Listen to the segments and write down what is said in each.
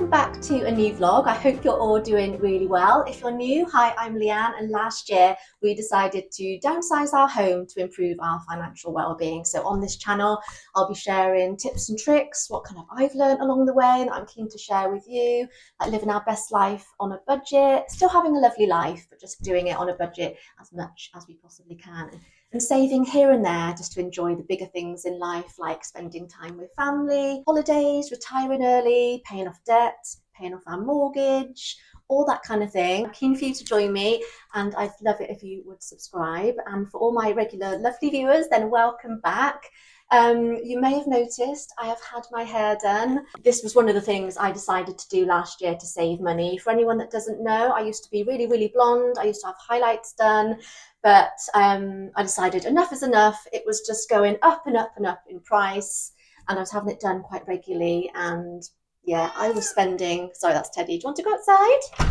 welcome back to a new vlog. I hope you're all doing really well. If you're new, hi, I'm Leanne, and last year we decided to downsize our home to improve our financial well-being. So on this channel, I'll be sharing tips and tricks, what kind of I've learned along the way that I'm keen to share with you, like living our best life on a budget, still having a lovely life, but just doing it on a budget as much as we possibly can. And saving here and there just to enjoy the bigger things in life, like spending time with family, holidays, retiring early, paying off debt, paying off our mortgage, all that kind of thing. I'm keen for you to join me, and I'd love it if you would subscribe. And for all my regular lovely viewers, then welcome back. You may have noticed I have had my hair done. This was one of the things I decided to do last year to save money. For anyone that doesn't know, I used to be really, really blonde. I used to have highlights done, but I decided enough is enough. It was just going up and up and up in price, and I was having it done quite regularly. And yeah, I was spending, sorry, that's Teddy. Do you want to go outside?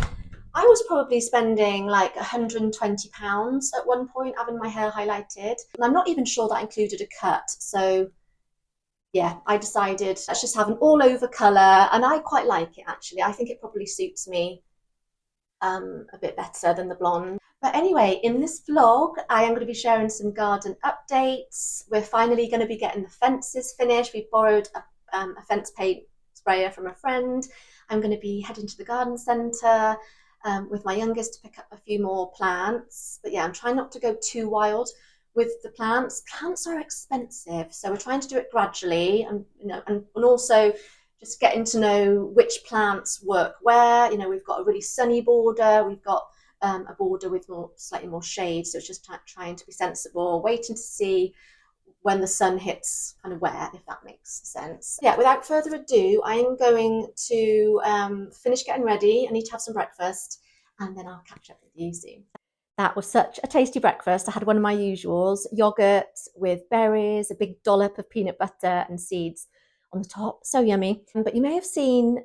I was probably spending like £120 at one point having my hair highlighted. And I'm not even sure that included a cut. So yeah, I decided let's just have an all over colour, and I quite like it actually. I think it probably suits me a bit better than the blonde. But anyway, in this vlog, I am going to be sharing some garden updates. We're finally going to be getting the fences finished. We borrowed a fence paint sprayer from a friend. I'm going to be heading to the garden centre with my youngest to pick up a few more plants. But yeah, I'm trying not to go too wild with the plants. Plants are expensive, so we're trying to do it gradually, and and also just getting to know which plants work where. We've got a really sunny border, we've got a border with slightly more shade, so it's just trying to be sensible, waiting to see when the sun hits kind of where, if that makes sense. Yeah, without further ado, I'm going to finish getting ready. I need to have some breakfast, and then I'll catch up with you soon. That was such a tasty breakfast. I had one of my usuals, yogurt with berries, a big dollop of peanut butter and seeds on the top. So yummy. But you may have seen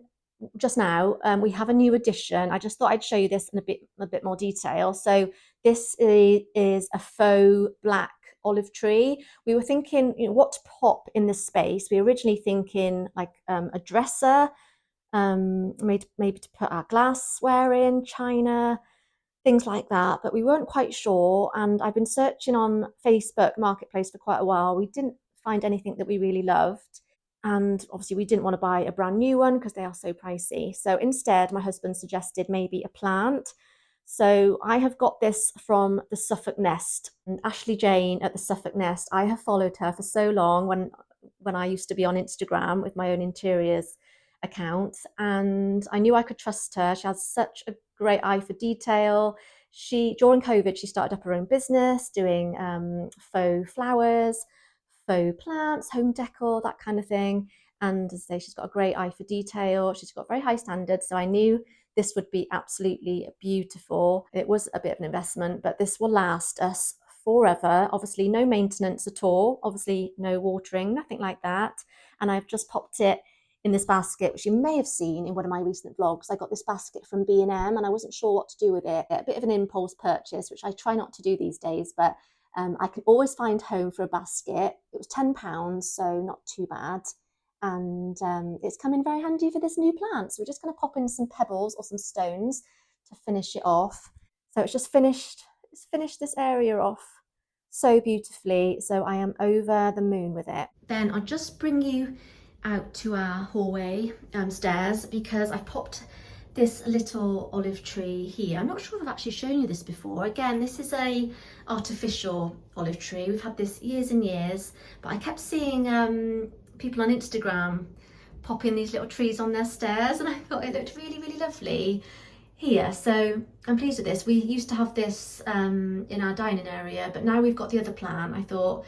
just now, we have a new addition. I just thought I'd show you this in a bit more detail. So this is a faux black olive tree. We were thinking, what to pop in this space. We were originally thinking like a dresser, maybe to put our glassware in, china, things like that, but we weren't quite sure. And I've been searching on Facebook Marketplace for quite a while. We didn't find anything that we really loved. And obviously we didn't want to buy a brand new one because they are so pricey. So instead, my husband suggested maybe a plant. So I have got this from the Suffolk Nest. And Ashley Jane at the Suffolk Nest, I have followed her for so long when I used to be on Instagram with my own interiors account. And I knew I could trust her. She has such a great eye for detail. During COVID, she started up her own business doing faux flowers, faux plants, home decor, that kind of thing. And as I say, she's got a great eye for detail. She's got very high standards. So I knew this would be absolutely beautiful. It was a bit of an investment, but this will last us forever. Obviously, no maintenance at all. Obviously, no watering, nothing like that. And I've just popped it in this basket, which you may have seen in one of my recent vlogs. I got this basket from B&M and I wasn't sure what to do with it. A bit of an impulse purchase, which I try not to do these days, but I can always find home for a basket. It was £10, so not too bad. And it's come in very handy for this new plant. So we're just going to pop in some pebbles or some stones to finish it off. So it's just finished this area off so beautifully. So I am over the moon with it. Then I'll just bring you out to our hallway stairs, because I've popped this little olive tree here. I'm not sure if I've actually shown you this before. Again, this is a artificial olive tree. We've had this years and years, but I kept seeing people on Instagram popping these little trees on their stairs, and I thought it looked really, really lovely here. So I'm pleased with this. We used to have this in our dining area, but now we've got the other plant. I thought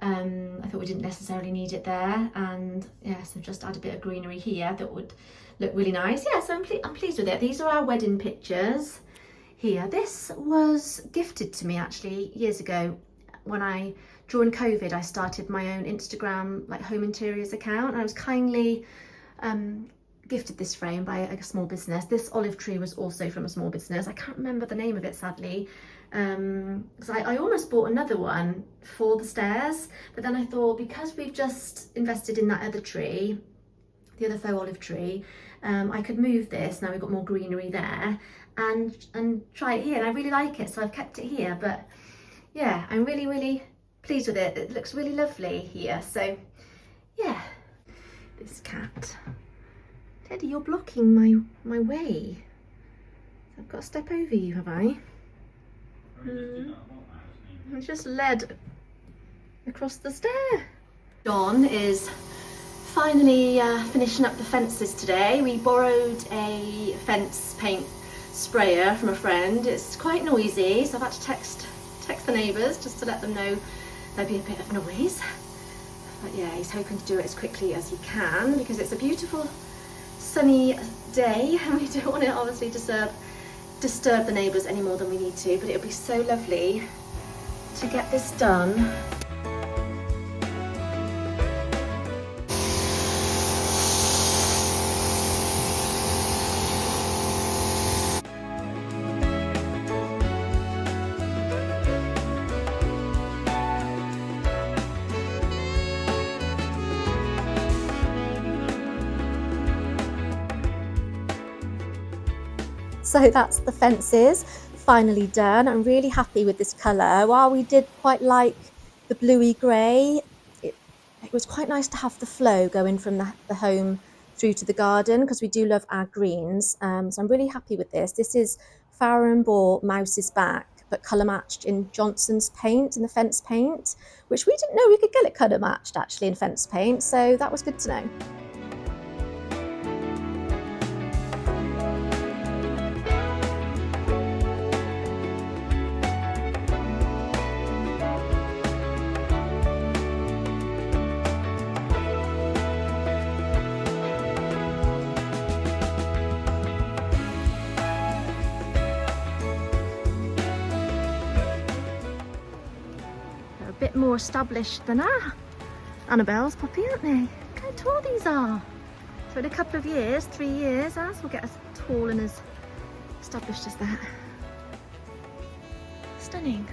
we didn't necessarily need it there, and yeah, so just add a bit of greenery here that would look really nice. Yeah, so I'm pleased with it. These are our wedding pictures here. This was gifted to me actually years ago when during COVID, I started my own Instagram like home interiors account, and I was kindly gifted this frame by a small business. This olive tree was also from a small business. I can't remember the name of it, sadly. Because I almost bought another one for the stairs, but then I thought, because we've just invested in that other tree, the other faux olive tree, I could move this, now we've got more greenery there, and try it here, and I really like it, so I've kept it here. But yeah, I'm really pleased with it. It looks really lovely here. So yeah, this cat. Teddy, you're blocking my way. So I've got to step over you, have I? I just led across the stair. Dawn is finally finishing up the fences today. We borrowed a fence paint sprayer from a friend. It's quite noisy, so I've had to text the neighbours just to let them know there'll be a bit of noise. But yeah, he's hoping to do it as quickly as he can because it's a beautiful sunny day and we don't want to obviously disturb the neighbours any more than we need to, but it would be so lovely to get this done. So that's the fences finally done. I'm really happy with this colour. While we did quite like the bluey grey, it was quite nice to have the flow going from the home through to the garden because we do love our greens. So I'm really happy with this. This is Farrow & Ball Mouse's Back, but colour matched in Johnson's paint, in the fence paint, which we didn't know we could get it colour matched actually in fence paint. So that was good to know. Bit more established than Annabelle's puppy, aren't they? Look how tall these are. So in a couple of years, 3 years, we'll get as tall and as established as that. Stunning.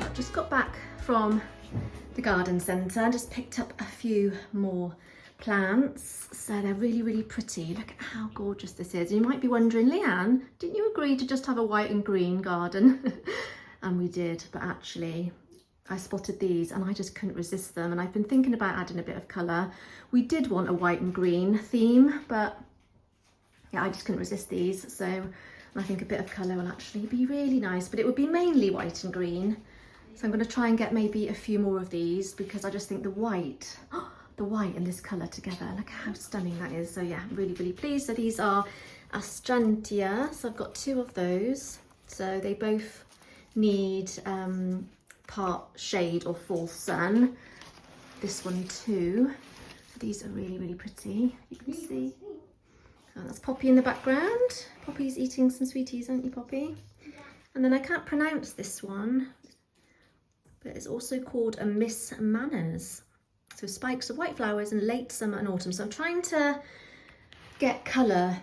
I've just got back from the garden centre and just picked up a few more plants. So they're really pretty. Look at how gorgeous this is. You might be wondering, Leanne, didn't you agree to just have a white and green garden? And we did, but actually I spotted these and I just couldn't resist them, and I've been thinking about adding a bit of colour. We did want a white and green theme, but yeah, I just couldn't resist these. So I think a bit of colour will actually be really nice, but it would be mainly white and green. So I'm going to try and get maybe a few more of these because I just think the white and this colour together, look how stunning that is. So yeah, I'm really pleased. So these are Astrantia, so I've got 2 of those. So they both need part shade or full sun. This one too. So these are really pretty. You can see. Oh, that's Poppy in the background. Poppy's eating some sweeties, aren't you, Poppy? And then I can't pronounce this one, but it's also called a Miss Manners. So spikes of white flowers in late summer and autumn. So I'm trying to get colour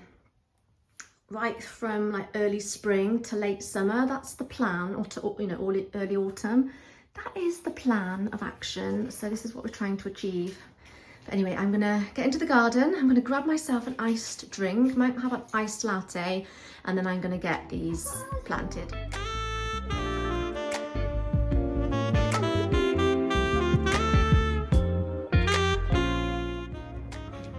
right from like early spring to late summer. That's the plan, or to, you know, early autumn. That is the plan of action. So this is what we're trying to achieve. But anyway, I'm gonna get into the garden. I'm gonna grab myself an iced drink. Might have an iced latte, and then I'm gonna get these planted.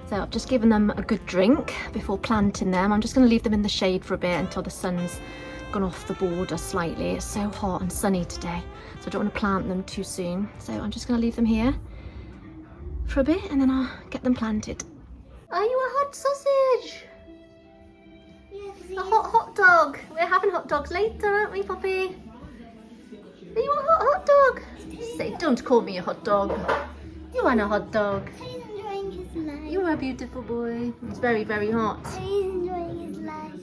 So I've just given them a good drink before planting them. I'm just going to leave them in the shade for a bit until the sun's gone off the border slightly. It's so hot and sunny today, so I don't want to plant them too soon. So I'm just going to leave them here for a bit and then I'll get them planted. Are you a hot sausage? Yes. A hot dog. We're having hot dogs later, aren't we, Poppy? Are you a hot dog? Say, don't call me a hot dog. You want a hot dog. You are a beautiful boy. It's very hot. He's enjoying his life.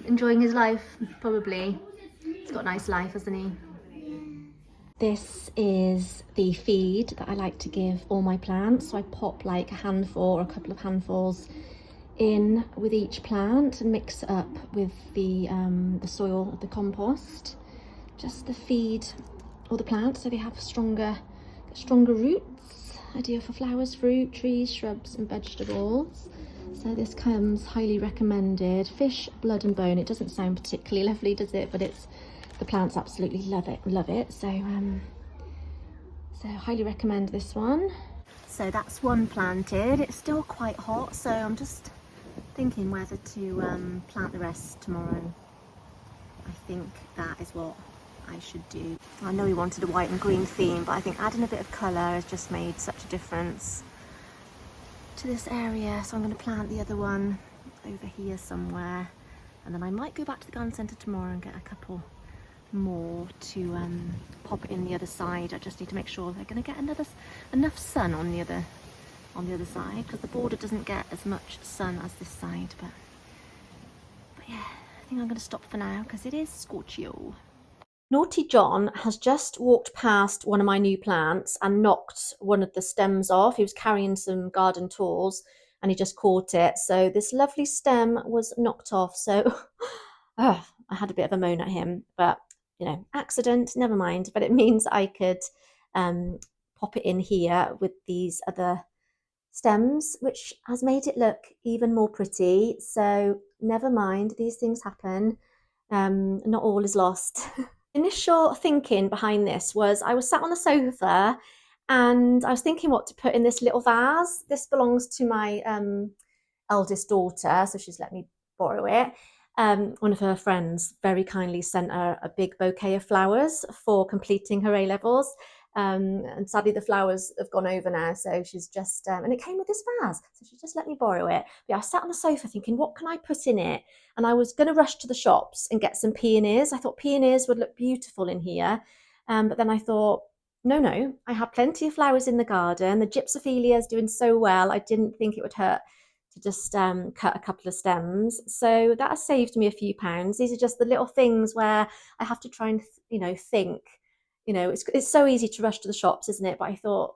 Enjoying his life, probably. He's got a nice life, hasn't he? Yeah. This is the feed that I like to give all my plants. So I pop like a handful or a couple of handfuls in with each plant and mix it up with the soil, the compost, just to feed all the plants so they have stronger roots. Ideal for flowers, fruit, trees, shrubs and vegetables. So this comes highly recommended. Fish, blood and bone. It doesn't sound particularly lovely, does it? But it's, the plants absolutely love it. So highly recommend this one. So that's one planted. It's still quite hot, so I'm just thinking whether to plant the rest tomorrow. I think that is what I should do. I know we wanted a white and green theme, but I think adding a bit of colour has just made such a difference to this area. So I'm going to plant the other one over here somewhere, and then I might go back to the garden centre tomorrow and get a couple more to pop it in the other side. I just need to make sure they're going to get enough sun on the other side, because the border doesn't get as much sun as this side. But yeah, I think I'm going to stop for now because it is scorchio. Naughty John has just walked past one of my new plants and knocked one of the stems off. He was carrying some garden tools and he just caught it. So this lovely stem was knocked off. So I had a bit of a moan at him, but you know, accident, never mind. But it means I could pop it in here with these other stems, which has made it look even more pretty. So never mind, these things happen. Not all is lost. Initial thinking behind this was I was sat on the sofa and I was thinking what to put in this little vase. This belongs to my eldest daughter, so she's let me borrow it. One of her friends very kindly sent her a big bouquet of flowers for completing her A-levels. And sadly the flowers have gone over now, so she's just and it came with this vase, so she just let me borrow it. But I sat on the sofa thinking, what can I put in it? And I was going to rush to the shops and get some peonies. I thought peonies would look beautiful in here, but then I thought, no, I have plenty of flowers in the garden. The gypsophilia is doing so well, I didn't think it would hurt to just cut a couple of stems. So that has saved me a few pounds. These are just the little things where I have to try and think. It's so easy to rush to the shops, isn't it? But I thought,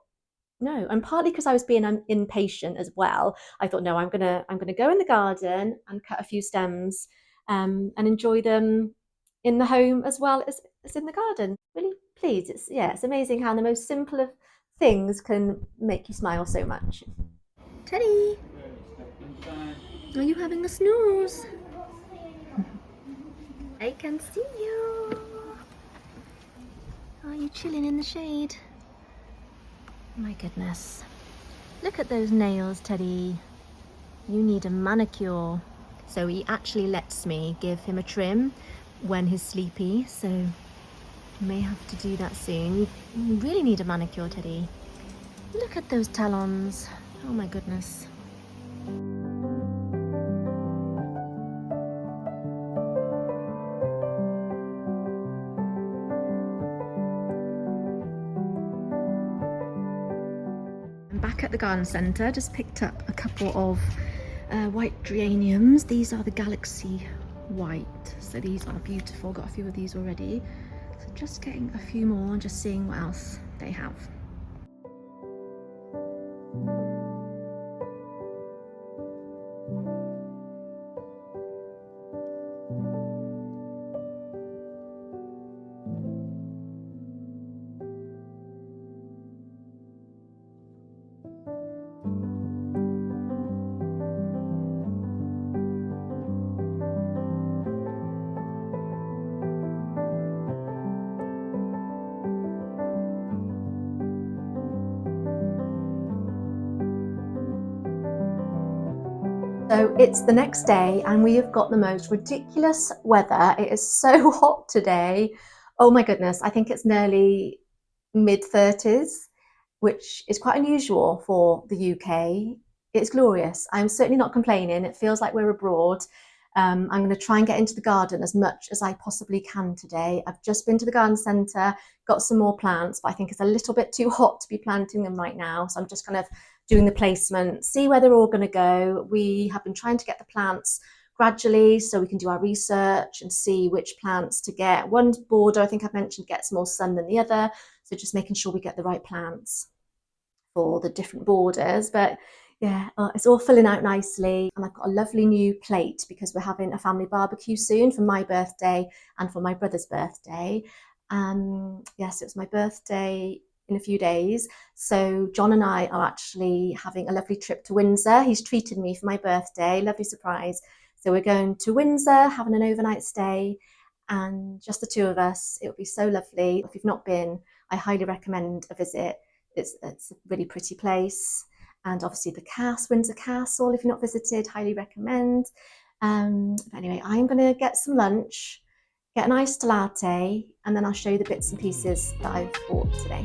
no, and partly because I was being impatient as well. I thought, no, I'm gonna go in the garden and cut a few stems, and enjoy them in the home as well as in the garden. Really pleased. It's amazing how the most simple of things can make you smile so much. Teddy, are you having a snooze? I can see you. Are you chilling in the shade? My goodness. Look at those nails, Teddy. You need a manicure. So he actually lets me give him a trim when he's sleepy, so I may have to do that soon. You really need a manicure, Teddy. Look at those talons. Oh my goodness. I'm back at the garden centre, just picked up a couple of white geraniums. These are the Galaxy White, so these are beautiful. Got a few of these already, so just getting a few more and just seeing what else they have. So it's the next day and we have got the most ridiculous weather. It is so hot today. Oh my goodness, I think it's nearly mid-30s, which is quite unusual for the UK. It's glorious. I'm certainly not complaining. It feels like we're abroad. I'm going to try and get into the garden as much as I possibly can today. I've just been to the garden centre, got some more plants, but I think it's a little bit too hot to be planting them right now. So I'm just kind of doing the placement, see where they're all going to go. We have been trying to get the plants gradually so we can do our research and see which plants to get. One border, I think I've mentioned, gets more sun than the other. So just making sure we get the right plants for the different borders. But Yeah, it's all filling out nicely. And I've got a lovely new plate because we're having a family barbecue soon for my birthday and for my brother's birthday. Yes, it's my birthday in a few days. So John and I are actually having a lovely trip to Windsor. He's treated me for my birthday, lovely surprise. So we're going to Windsor, having an overnight stay, and just the two of us. It would be so lovely. If you've not been, I highly recommend a visit. It's a really pretty place. And obviously Windsor Castle, if you've not visited, highly recommend. But anyway, I'm going to get some lunch, get an iced latte, and then I'll show you the bits and pieces that I've bought today.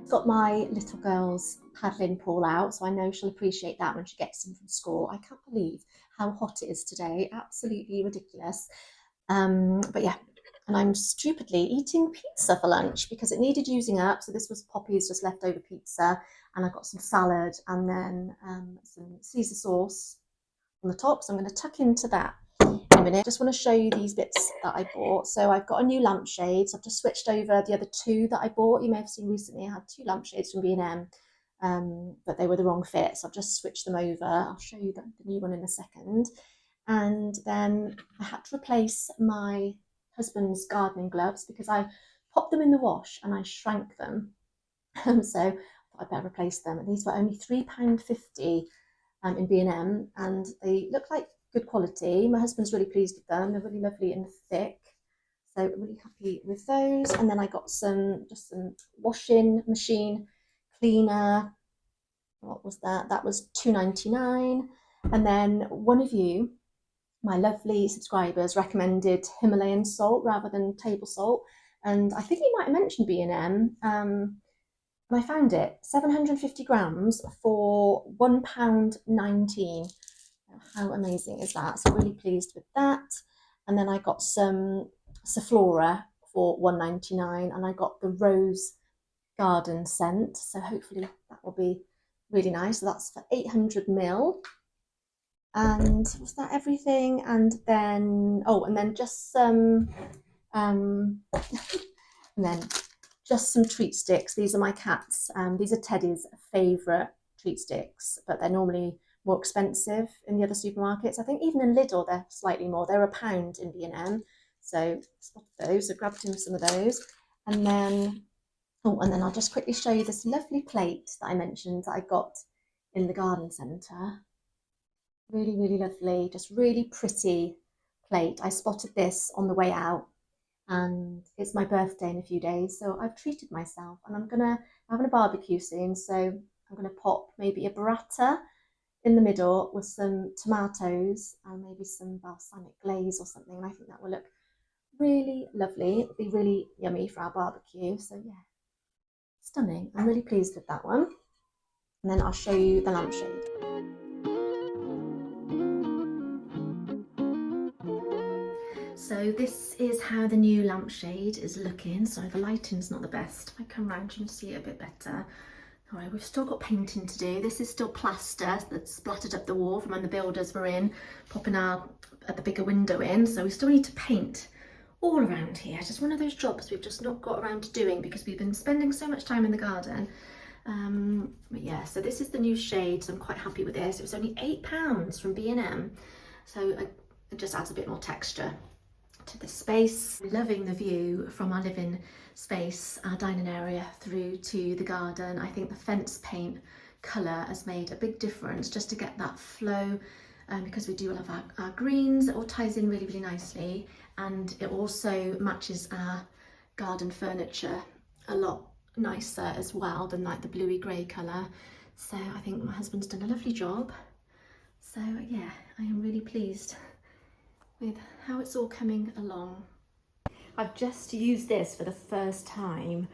Got my little girl's paddling pool out, so I know she'll appreciate that when she gets in from school. I can't believe how hot it is today, absolutely ridiculous. But yeah, and I'm stupidly eating pizza for lunch because it needed using up. So this was Poppy's just leftover pizza, and I got some salad and then some Caesar sauce on the top. So I'm going to tuck into that in a minute. I just want to show you these bits that I bought. So I've got a new lampshade. So I've just switched over the other two that I bought. You may have seen recently I had two lampshades from B&M, but they were the wrong fit. So I've just switched them over. I'll show you the new one in a second. And then I had to replace my husband's gardening gloves because I popped them in the wash and I shrank them. So I thought I'd better replace them. And these were only £3.50 in B&M, and they look like good quality. My husband's really pleased with them. They're really lovely and thick. So I'm really happy with those. And then I got some washing machine cleaner. What was that? That was £2.99. And then one of you, my lovely subscribers, recommended Himalayan salt rather than table salt. And I think you might have mentioned B&M. And I found it 750 grams for £1.19. How amazing is that? So really pleased with that. And then I got some Sephora for £1.99, and I got the Rose Garden scent. So hopefully that will be really nice. So that's for 800 ml. And was that everything? And then just some and then just some treat sticks. These are my cats. These are Teddy's favourite treat sticks, but they're normally more expensive in the other supermarkets. I think even in Lidl they're slightly more. They're £1 in B&M. So spotted those. So grabbed him some of those, and then I'll just quickly show you this lovely plate that I mentioned that I got in the garden centre. Really, really lovely, just really pretty plate. I spotted this on the way out, and it's my birthday in a few days, so I've treated myself, and I'm having a barbecue soon, so I'm gonna pop maybe a burrata in the middle with some tomatoes and maybe some balsamic glaze or something, and I think that will look really lovely. It'll be really yummy for our barbecue. So yeah, stunning. I'm really pleased with that one. And then I'll show you the lampshade. So this is how the new lampshade is looking. Sorry, the lighting's not the best. If I come round, you can see it a bit better. All right, we've still got painting to do. This is still plaster that's splattered up the wall from when the builders were in, popping the bigger window in. So we still need to paint all around here. Just one of those jobs we've just not got around to doing because we've been spending so much time in the garden. But yeah, so this is the new shade, so I'm quite happy with this. It was only £8 from B&M, so it just adds a bit more texture to the space. Loving the view from our living space, our dining area, through to the garden. I think the fence paint colour has made a big difference just to get that flow, because we do love our greens. It all ties in really, really nicely, and it also matches our garden furniture a lot nicer as well than like the bluey grey colour. So I think my husband's done a lovely job. So yeah, I am really pleased with how it's all coming along. I've just used this for the first time,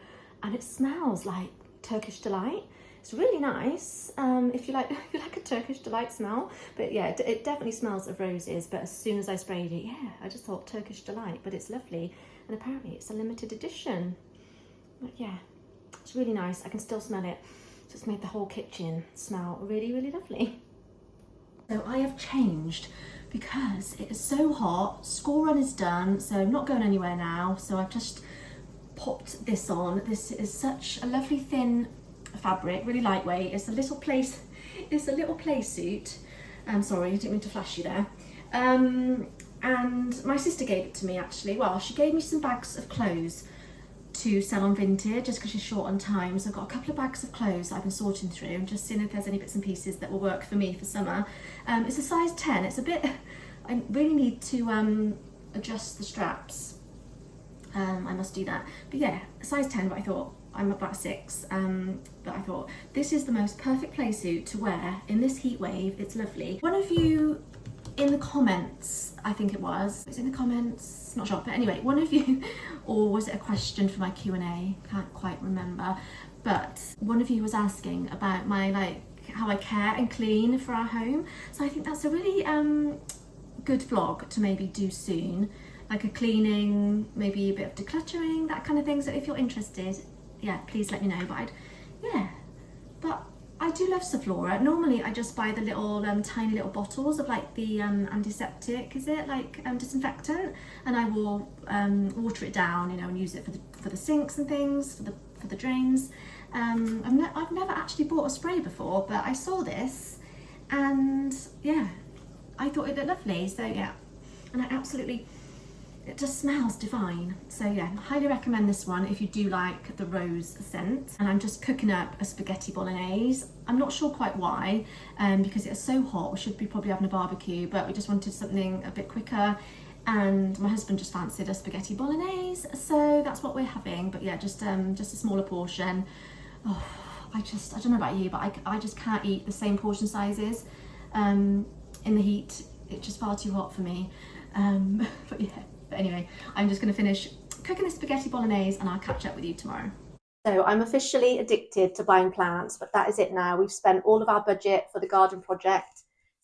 and it smells like Turkish Delight. It's really nice if you like if you like a Turkish delight smell. But yeah, it definitely smells of roses. But as soon as I sprayed it, yeah, I just thought Turkish delight. But it's lovely, and apparently it's a limited edition. But yeah, it's really nice. I can still smell it. So it's made the whole kitchen smell really, really lovely. So I have changed because it is so hot. School run is done, so I'm not going anywhere now. So I've just popped this on. This is such a lovely thin fabric, really lightweight. It's a little play suit. Sorry, I didn't mean to flash you there. And my sister gave it to me actually. Well, she gave me some bags of clothes to sell on Vinted just because she's short on time. So I've got a couple of bags of clothes that I've been sorting through and just seeing if there's any bits and pieces that will work for me for summer. It's a size 10. It's a bit, I really need to adjust the straps. I must do that. But yeah, size 10, but I thought I'm about 6. But I thought this is the most perfect play suit to wear in this heat wave. It's lovely. One of you in the comments, I think it was in the comments, not sure, but anyway, one of you, or was it a question for my Q&A? Can't quite remember. But one of you was asking about my how I care and clean for our home. So I think that's a really good vlog to maybe do soon. Like a cleaning, maybe a bit of decluttering, that kind of thing. So if you're interested, yeah, please let me know. But I do love Sephora. Normally I just buy the little tiny little bottles of like the antiseptic, is it like disinfectant, and I will water it down, you know, and use it for the sinks and things, for the drains. I've never actually bought a spray before, but I saw this and yeah, I thought it looked lovely. So yeah, and it just smells divine. So yeah, highly recommend this one if you do like the rose scent. And I'm just cooking up a spaghetti bolognese. I'm not sure quite why, because it's so hot. We should be probably having a barbecue, but we just wanted something a bit quicker. And my husband just fancied a spaghetti bolognese, so that's what we're having. But yeah, just a smaller portion. Oh, I don't know about you, but I just can't eat the same portion sizes in the heat. It's just far too hot for me. But yeah. But anyway, I'm just going to finish cooking the spaghetti bolognese and I'll catch up with you tomorrow. So I'm officially addicted to buying plants, but that is it now. We've spent all of our budget for the garden project.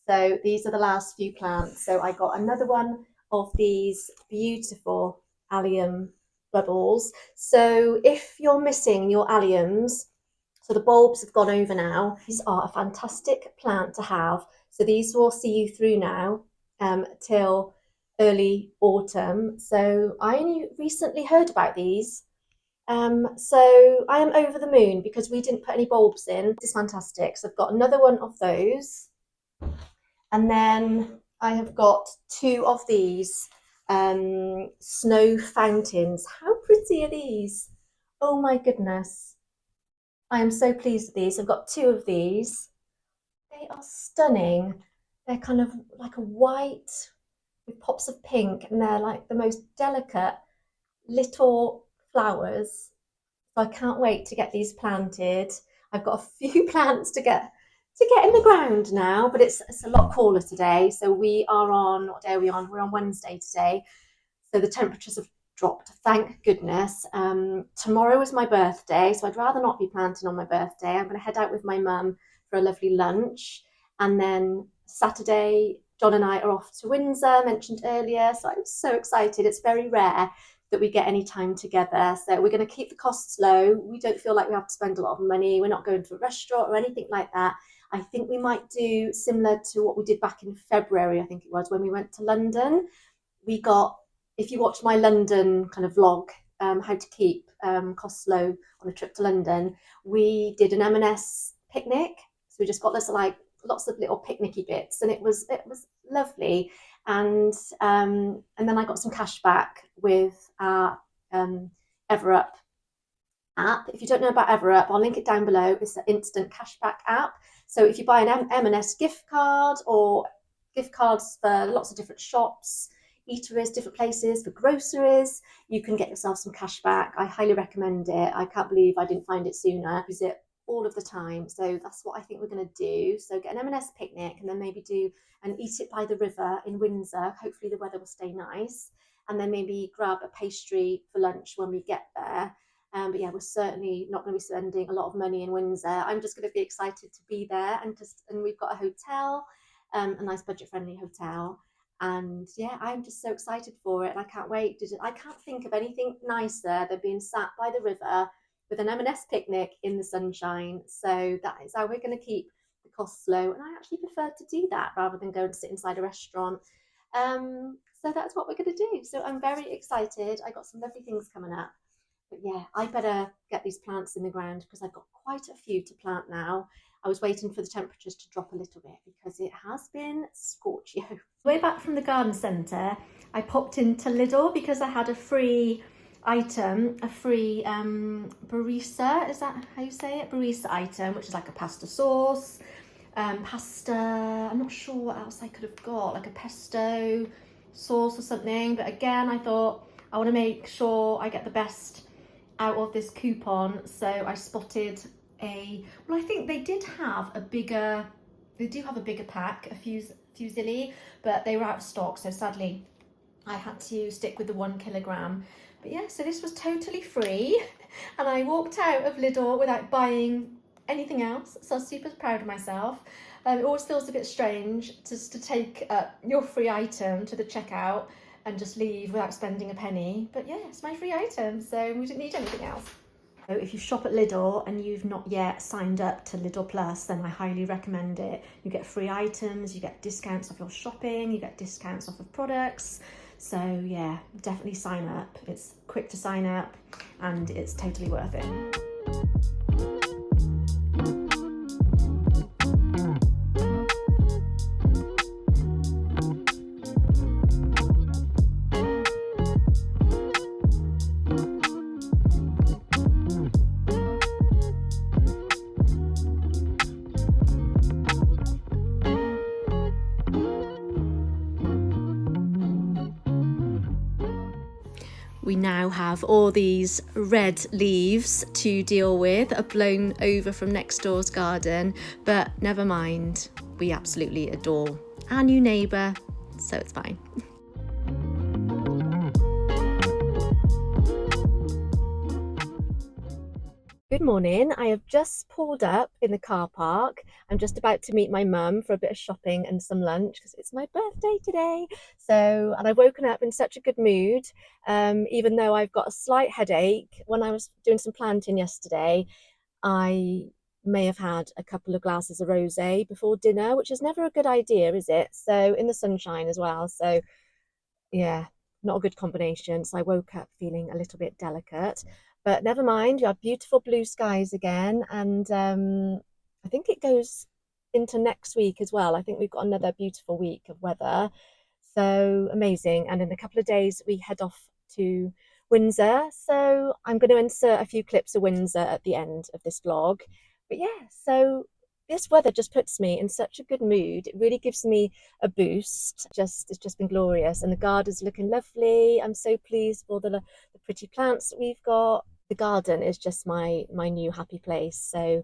So these are the last few plants. So I got another one of these beautiful allium bubbles. So if you're missing your alliums, so the bulbs have gone over now. These are a fantastic plant to have. So these will see you through now till early autumn. So I only recently heard about these. So I am over the moon because we didn't put any bulbs in. This is fantastic. So I've got another one of those. And then I have got 2 of these snow fountains. How pretty are these? Oh my goodness. I am so pleased with these. I've got 2 of these. They are stunning. They're kind of like a white with pops of pink, and they're like the most delicate little flowers. So I can't wait to get these planted. I've got a few plants to get in the ground now, but it's a lot cooler today. So we are on, what day are we on? We're on Wednesday today. So the temperatures have dropped, thank goodness. Tomorrow is my birthday, so I'd rather not be planting on my birthday. I'm going to head out with my mum for a lovely lunch, and then Saturday John and I are off to Windsor, mentioned earlier, so I'm so excited. It's very rare that we get any time together, so we're going to keep the costs low. We don't feel like we have to spend a lot of money. We're not going to a restaurant or anything like that. I think we might do similar to what we did back in February, I think it was, when we went to London. We got, if you watch my London kind of vlog, how to keep costs low on a trip to London, we did an M&S picnic. So we just got lots of little picnicky bits, and it was lovely. And then I got some cash back with our EverUp app. If you don't know about EverUp, I'll link it down below. It's an instant cashback app. So if you buy an M&S gift card or gift cards for lots of different shops, eateries, different places, for groceries, you can get yourself some cash back. I highly recommend it. I can't believe I didn't find it sooner. Use it all of the time. So that's what I think we're going to do. So get an M&S picnic and then maybe do and eat it by the river in Windsor. Hopefully the weather will stay nice. And then maybe grab a pastry for lunch when we get there. But yeah, we're certainly not going to be spending a lot of money in Windsor. I'm just going to be excited to be there, and we've got a hotel, a nice budget-friendly hotel. And yeah, I'm just so excited for it. And I can't wait. I can't think of anything nicer than being sat by the river with an M&S picnic in the sunshine. So that is how we're going to keep the costs low. And I actually prefer to do that rather than go and sit inside a restaurant. So that's what we're going to do. So I'm very excited. I got some lovely things coming up. But yeah, I better get these plants in the ground because I've got quite a few to plant now. I was waiting for the temperatures to drop a little bit because it has been scorchio. Way back from the garden centre, I popped into Lidl because I had a free item, a free barista, is that how you say it? Barista item, which is like a pasta sauce, pasta, I'm not sure what else I could have got, like a pesto sauce or something. But again, I thought I want to make sure I get the best out of this coupon. So I spotted well, I think they do have a bigger pack, a fusilli, but they were out of stock. So sadly, I had to stick with the 1 kilogram. But yeah, so this was totally free. And I walked out of Lidl without buying anything else. So I was super proud of myself. It always feels a bit strange just to take your free item to the checkout and just leave without spending a penny. But yeah, it's my free item, so we didn't need anything else. So if you shop at Lidl and you've not yet signed up to Lidl Plus, then I highly recommend it. You get free items, you get discounts off your shopping, you get discounts off of products. So yeah, definitely sign up. It's quick to sign up and it's totally worth it. We now have all these red leaves to deal with, are blown over from next door's garden, but never mind, we absolutely adore our new neighbour, so it's fine. Good morning. I have just pulled up in the car park. I'm just about to meet my mum for a bit of shopping and some lunch because it's my birthday today. And I've woken up in such a good mood, even though I've got a slight headache. When I was doing some planting yesterday, I may have had a couple of glasses of rosé before dinner, which is never a good idea, is it? So in the sunshine as well. So yeah, not a good combination. So I woke up feeling a little bit delicate. But never mind, we have beautiful blue skies again. And I think it goes into next week as well. I think we've got another beautiful week of weather. So amazing. And in a couple of days, we head off to Windsor. So I'm going to insert a few clips of Windsor at the end of this vlog. But yeah, so this weather just puts me in such a good mood. It really gives me a boost. It's just been glorious, and the garden's looking lovely. I'm so pleased for the pretty plants that we've got. The garden is just my new happy place. So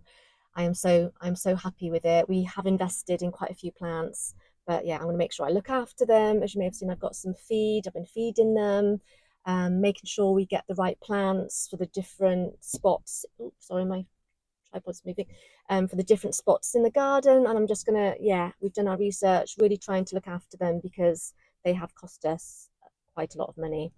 I'm so happy with it. We have invested in quite a few plants, but yeah, I'm going to make sure I look after them. As you may have seen, I've got some feed. I've been feeding them, making sure we get the right plants for the different spots. Oops, sorry, my tripod's moving. For the different spots in the garden, and I'm just gonna, yeah, we've done our research, really trying to look after them because they have cost us quite a lot of money.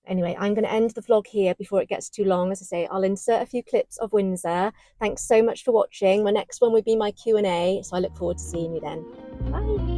Anyway, I'm going to end the vlog here before it gets too long. As I say, I'll insert a few clips of Windsor. Thanks so much for watching. My next one will be my Q&A, so I look forward to seeing you then. Bye.